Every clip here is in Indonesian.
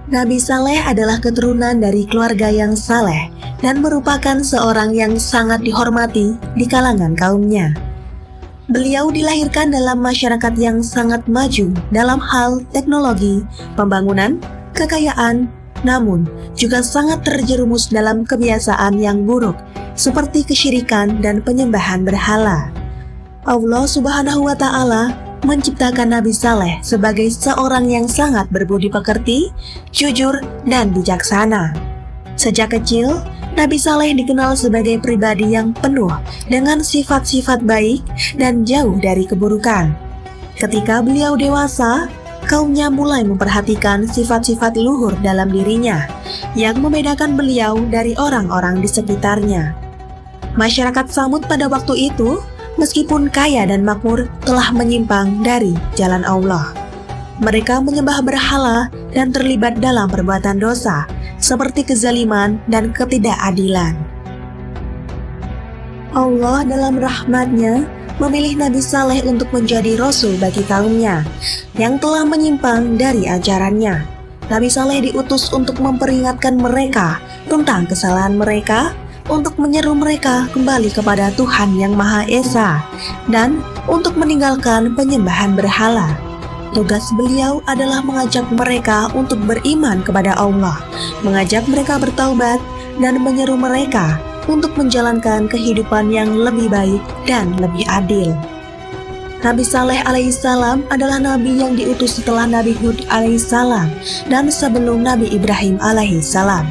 Nabi Saleh adalah keturunan dari keluarga yang saleh dan merupakan seorang yang sangat dihormati di kalangan kaumnya. Beliau dilahirkan dalam masyarakat yang sangat maju dalam hal teknologi, pembangunan, kekayaan, namun juga sangat terjerumus dalam kebiasaan yang buruk seperti kesyirikan dan penyembahan berhala. Allah Subhanahu wa Ta'ala menciptakan Nabi Saleh sebagai seorang yang sangat berbudi pekerti, jujur, dan bijaksana. Sejak kecil, Nabi Saleh dikenal sebagai pribadi yang penuh dengan sifat-sifat baik dan jauh dari keburukan. Ketika beliau dewasa, kaumnya mulai memperhatikan sifat-sifat luhur dalam dirinya yang membedakan beliau dari orang-orang di sekitarnya. Masyarakat Tsamud pada waktu itu, meskipun kaya dan makmur, telah menyimpang dari jalan Allah. Mereka menyembah berhala dan terlibat dalam perbuatan dosa, seperti kezaliman dan ketidakadilan. Allah dalam rahmat-Nya memilih Nabi Saleh untuk menjadi rasul bagi kaumnya yang telah menyimpang dari ajarannya. Nabi Saleh diutus untuk memperingatkan mereka tentang kesalahan mereka, untuk menyeru mereka kembali kepada Tuhan yang Maha Esa, dan untuk meninggalkan penyembahan berhala. Tugas beliau adalah mengajak mereka untuk beriman kepada Allah, mengajak mereka bertaubat, dan menyeru mereka untuk menjalankan kehidupan yang lebih baik dan lebih adil. Nabi Saleh alaihissalam adalah nabi yang diutus setelah Nabi Hud alaihissalam dan sebelum Nabi Ibrahim alaihissalam.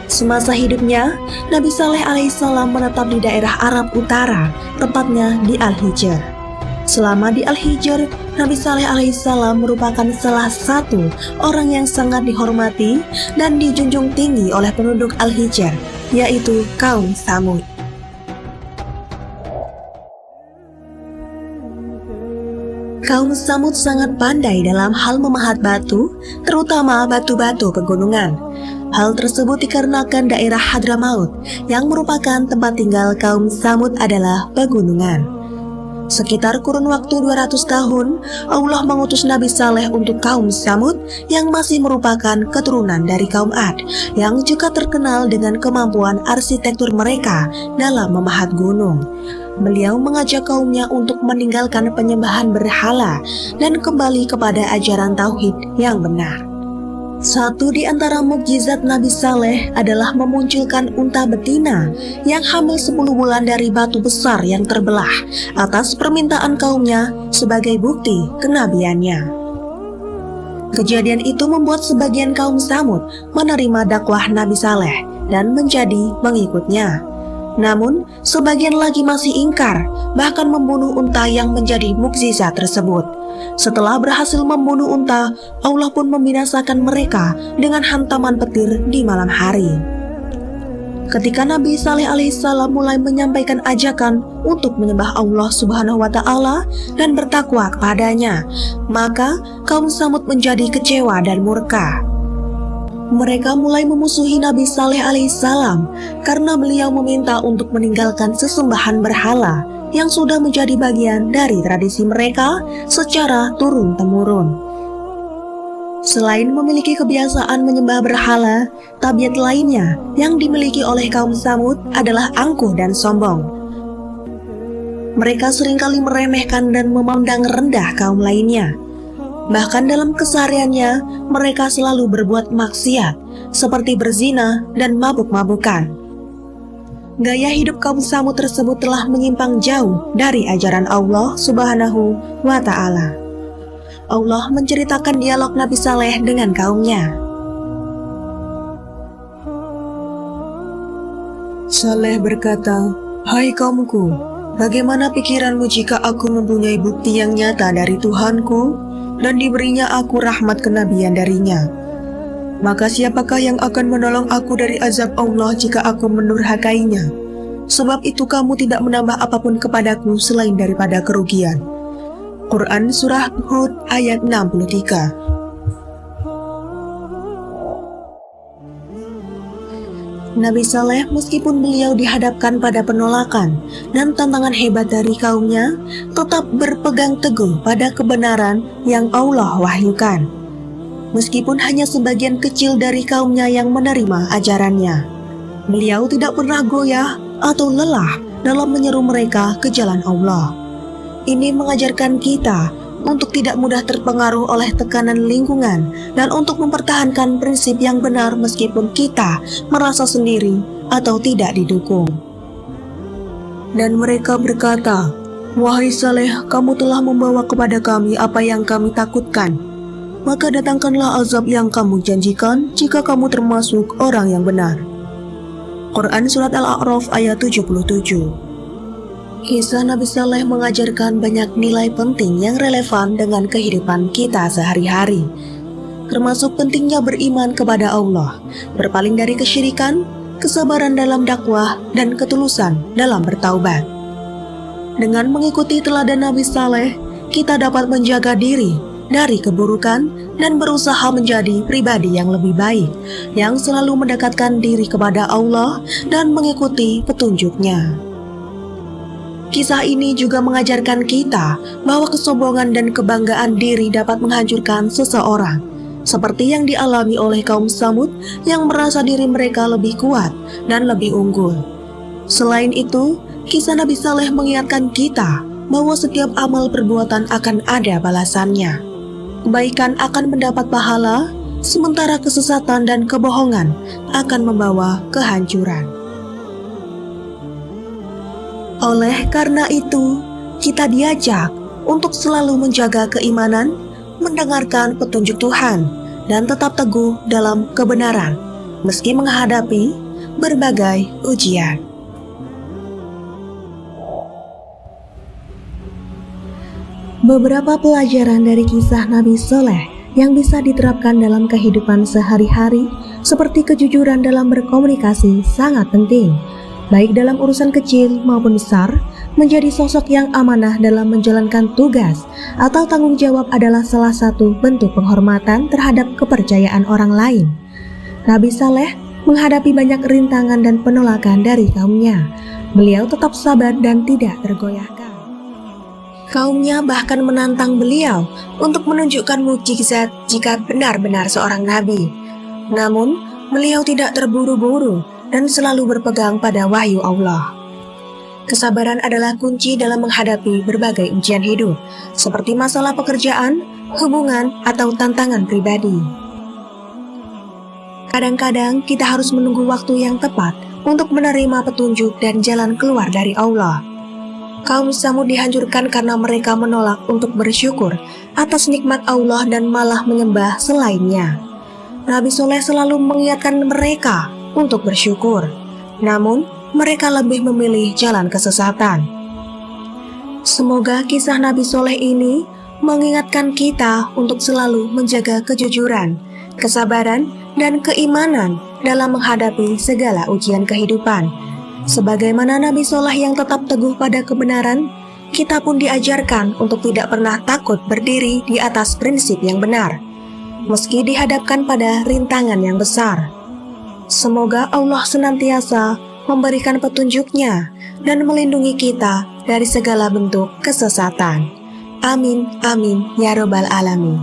Semasa hidupnya, Nabi Saleh alaihissalam menetap di daerah Arab Utara, tepatnya di Al-Hijr. Selama di Al-Hijr, Nabi Saleh alaihissalam merupakan salah satu orang yang sangat dihormati dan dijunjung tinggi oleh penduduk Al-Hijr, yaitu kaum Tsamud. Kaum Tsamud sangat pandai dalam hal memahat batu, terutama batu-batu pegunungan. Hal tersebut dikarenakan daerah Hadramaut yang merupakan tempat tinggal kaum Tsamud adalah pegunungan. Sekitar kurun waktu 200 tahun, Allah mengutus Nabi Saleh untuk kaum Tsamud yang masih merupakan keturunan dari kaum Ad, yang juga terkenal dengan kemampuan arsitektur mereka dalam memahat gunung. Beliau mengajak kaumnya untuk meninggalkan penyembahan berhala dan kembali kepada ajaran tauhid yang benar. Satu di antara mukjizat Nabi Saleh adalah memunculkan unta betina yang hamil 10 bulan dari batu besar yang terbelah atas permintaan kaumnya sebagai bukti kenabiannya. Kejadian itu membuat sebagian kaum Tsamud menerima dakwah Nabi Saleh dan menjadi pengikutnya. Namun, sebagian lagi masih ingkar, bahkan membunuh unta yang menjadi mukjizat tersebut. Setelah berhasil membunuh unta, Allah pun membinasakan mereka dengan hantaman petir di malam hari. Ketika Nabi Saleh alaihissalam mulai menyampaikan ajakan untuk menyembah Allah Subhanahu wa Ta'ala dan bertakwa kepadanya, maka kaum Tsamud menjadi kecewa dan murka. Mereka mulai memusuhi Nabi Saleh alaihissalam karena beliau meminta untuk meninggalkan sesembahan berhala yang sudah menjadi bagian dari tradisi mereka secara turun-temurun. Selain memiliki kebiasaan menyembah berhala, tabiat lainnya yang dimiliki oleh kaum Tsamud adalah angkuh dan sombong. Mereka seringkali meremehkan dan memandang rendah kaum lainnya. Bahkan dalam kesehariannya, mereka selalu berbuat maksiat, seperti berzina dan mabuk-mabukan. Gaya hidup kaum Tsamud tersebut telah menyimpang jauh dari ajaran Allah Subhanahu wa Ta'ala. Allah menceritakan dialog Nabi Saleh dengan kaumnya. Saleh berkata, "Hai kaumku, bagaimana pikiranmu jika aku mempunyai bukti yang nyata dari Tuhanku dan diberinya aku rahmat kenabian darinya? Maka siapakah yang akan menolong aku dari azab Allah jika aku mendurhakainya? Sebab itu kamu tidak menambah apapun kepadaku selain daripada kerugian." Quran Surah Hud ayat 63. Nabi Saleh meskipun beliau dihadapkan pada penolakan dan tantangan hebat dari kaumnya, tetap berpegang teguh pada kebenaran yang Allah wahyukan. meskipun hanya sebagian kecil dari kaumnya yang menerima ajarannya. Beliau tidak pernah goyah atau lelah dalam menyeru mereka ke jalan Allah. Ini mengajarkan kita untuk tidak mudah terpengaruh oleh tekanan lingkungan dan untuk mempertahankan prinsip yang benar meskipun kita merasa sendiri atau tidak didukung. Dan mereka berkata, "Wahai Saleh, kamu telah membawa kepada kami apa yang kami takutkan. Maka datangkanlah azab yang kamu janjikan jika kamu termasuk orang yang benar." Quran Surat Al-A'raf ayat 77. Kisah Nabi Saleh mengajarkan banyak nilai penting yang relevan dengan kehidupan kita sehari-hari, termasuk pentingnya beriman kepada Allah, berpaling dari kesyirikan, kesabaran dalam dakwah, dan ketulusan dalam bertaubat. Dengan mengikuti teladan Nabi Saleh, kita dapat menjaga diri dari keburukan dan berusaha menjadi pribadi yang lebih baik, yang selalu mendekatkan diri kepada Allah dan mengikuti petunjuk-Nya. Kisah ini juga mengajarkan kita bahwa kesombongan dan kebanggaan diri dapat menghancurkan seseorang, seperti yang dialami oleh kaum Tsamud yang merasa diri mereka lebih kuat dan lebih unggul. Selain itu, kisah Nabi Saleh mengingatkan kita bahwa setiap amal perbuatan akan ada balasannya. Kebaikan akan mendapat pahala, sementara kesesatan dan kebohongan akan membawa kehancuran. Oleh karena itu, kita diajak untuk selalu menjaga keimanan, mendengarkan petunjuk Tuhan, dan tetap teguh dalam kebenaran, meski menghadapi berbagai ujian. Beberapa pelajaran dari kisah Nabi Saleh yang bisa diterapkan dalam kehidupan sehari-hari, seperti kejujuran dalam berkomunikasi sangat penting, baik dalam urusan kecil maupun besar. Menjadi sosok yang amanah dalam menjalankan tugas atau tanggung jawab adalah salah satu bentuk penghormatan terhadap kepercayaan orang lain. Nabi Saleh menghadapi banyak rintangan dan penolakan dari kaumnya. Beliau tetap sabar dan tidak tergoyahkan. Kaumnya bahkan menantang beliau untuk menunjukkan mukjizat jika benar-benar seorang nabi. Namun, beliau tidak terburu-buru dan selalu berpegang pada wahyu Allah. Kesabaran adalah kunci dalam menghadapi berbagai ujian hidup, seperti masalah pekerjaan, hubungan, atau tantangan pribadi. Kadang-kadang kita harus menunggu waktu yang tepat untuk menerima petunjuk dan jalan keluar dari Allah. Kaum Tsamud dihancurkan karena mereka menolak untuk bersyukur atas nikmat Allah dan malah menyembah selainnya. Nabi Saleh selalu mengingatkan mereka untuk bersyukur, namun mereka lebih memilih jalan kesesatan. Semoga kisah Nabi Saleh ini mengingatkan kita untuk selalu menjaga kejujuran, kesabaran, dan keimanan dalam menghadapi segala ujian kehidupan. Sebagaimana Nabi Saleh yang tetap teguh pada kebenaran, kita pun diajarkan untuk tidak pernah takut berdiri di atas prinsip yang benar, meski dihadapkan pada rintangan yang besar. Semoga Allah senantiasa memberikan petunjuk-Nya dan melindungi kita dari segala bentuk kesesatan. Amin, amin, ya Rabbal Alamin.